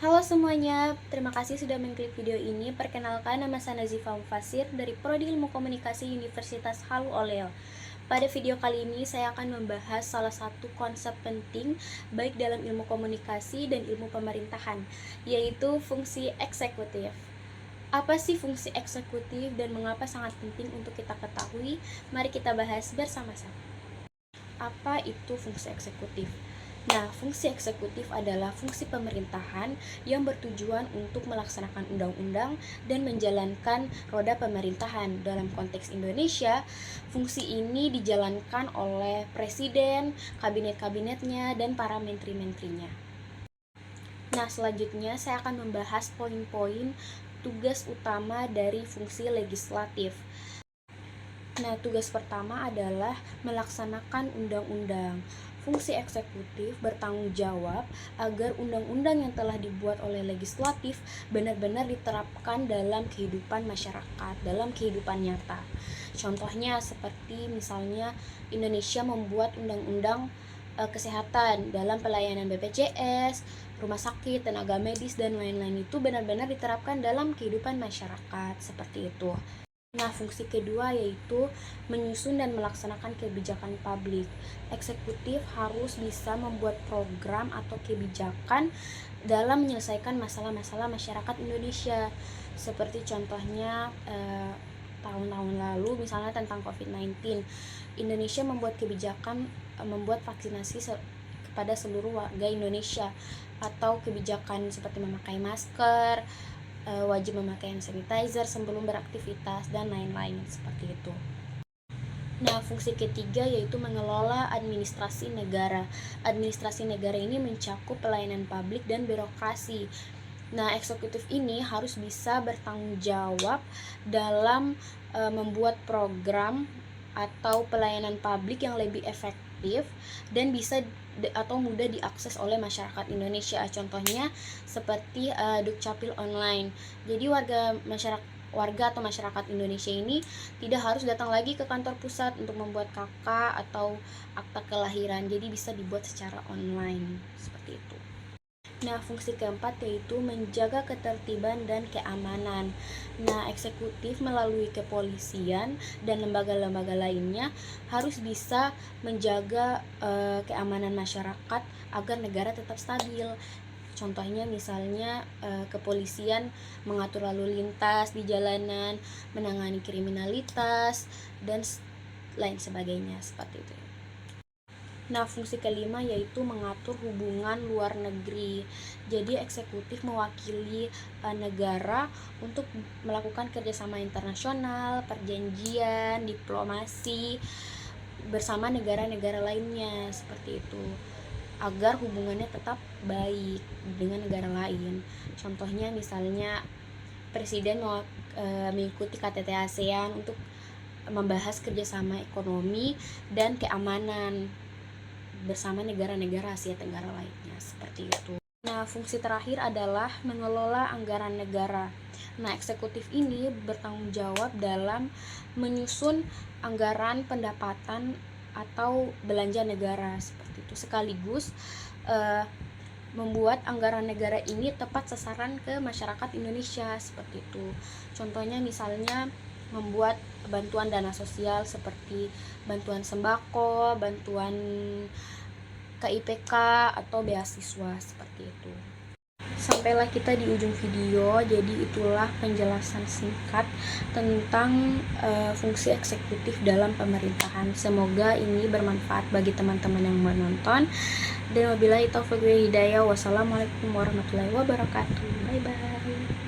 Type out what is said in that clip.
Halo semuanya, terima kasih sudah mengklik video ini. Perkenalkan, nama saya Nazifa Mufasir dari Prodi Ilmu Komunikasi Universitas Halu Oleo. Pada video kali ini saya akan membahas salah satu konsep penting baik dalam ilmu komunikasi dan ilmu pemerintahan, yaitu fungsi eksekutif. Apa sih fungsi eksekutif dan mengapa sangat penting untuk kita ketahui? Mari kita bahas bersama-sama. Apa itu fungsi eksekutif? Nah, fungsi eksekutif adalah fungsi pemerintahan yang bertujuan untuk melaksanakan undang-undang dan menjalankan roda pemerintahan. Dalam konteks Indonesia, fungsi ini dijalankan oleh presiden, kabinet-kabinetnya, dan para menteri-menterinya. Nah, selanjutnya saya akan membahas poin-poin tugas utama dari fungsi legislatif. Nah, tugas pertama adalah melaksanakan undang-undang. Fungsi eksekutif bertanggung jawab agar undang-undang yang telah dibuat oleh legislatif benar-benar diterapkan dalam kehidupan masyarakat, dalam kehidupan nyata. Contohnya seperti misalnya Indonesia membuat undang-undang kesehatan dalam pelayanan BPJS, rumah sakit, tenaga medis, dan lain-lain itu benar-benar diterapkan dalam kehidupan masyarakat, seperti itu. Nah, fungsi kedua yaitu menyusun dan melaksanakan kebijakan publik. Eksekutif harus bisa membuat program atau kebijakan dalam menyelesaikan masalah-masalah masyarakat Indonesia. Seperti contohnya tahun-tahun lalu misalnya tentang COVID-19. Indonesia membuat kebijakan membuat vaksinasi kepada seluruh warga Indonesia, atau kebijakan seperti memakai masker, wajib memakai hand sanitizer sebelum beraktivitas, dan lain-lain seperti itu. Nah, fungsi ketiga yaitu mengelola administrasi negara. Administrasi negara ini mencakup pelayanan publik dan birokrasi. Nah, eksekutif ini harus bisa bertanggung jawab dalam membuat program atau pelayanan publik yang lebih efektif dan bisa atau mudah diakses oleh masyarakat Indonesia. Contohnya seperti Dukcapil online. Jadi warga atau masyarakat Indonesia ini tidak harus datang lagi ke kantor pusat untuk membuat KK atau akta kelahiran. Jadi bisa dibuat secara online seperti itu. Nah, fungsi keempat yaitu menjaga ketertiban dan keamanan. Nah, eksekutif melalui kepolisian dan lembaga-lembaga lainnya harus bisa menjaga keamanan masyarakat agar negara tetap stabil. Contohnya misalnya kepolisian mengatur lalu lintas di jalanan, menangani kriminalitas, dan lain sebagainya seperti itu. Nah, fungsi kelima yaitu mengatur hubungan luar negeri. Jadi eksekutif mewakili negara untuk melakukan kerjasama internasional, perjanjian, diplomasi bersama negara-negara lainnya seperti itu, agar hubungannya tetap baik dengan negara lain. Contohnya misalnya presiden mau mengikuti KTT ASEAN untuk membahas kerjasama ekonomi dan keamanan bersama negara-negara Asia Tenggara lainnya seperti itu. Nah, fungsi terakhir adalah mengelola anggaran negara. Nah, eksekutif ini bertanggung jawab dalam menyusun anggaran pendapatan atau belanja negara seperti itu, sekaligus membuat anggaran negara ini tepat sasaran ke masyarakat Indonesia seperti itu. Contohnya misalnya membuat bantuan dana sosial seperti bantuan sembako, bantuan KIPK, atau beasiswa seperti itu. Sampailah kita di ujung video. Jadi itulah penjelasan singkat tentang fungsi eksekutif dalam pemerintahan. Semoga ini bermanfaat bagi teman-teman yang menonton. Dan wabillahi taufiq wal hidayah. Wassalamualaikum warahmatullahi wabarakatuh. Bye bye.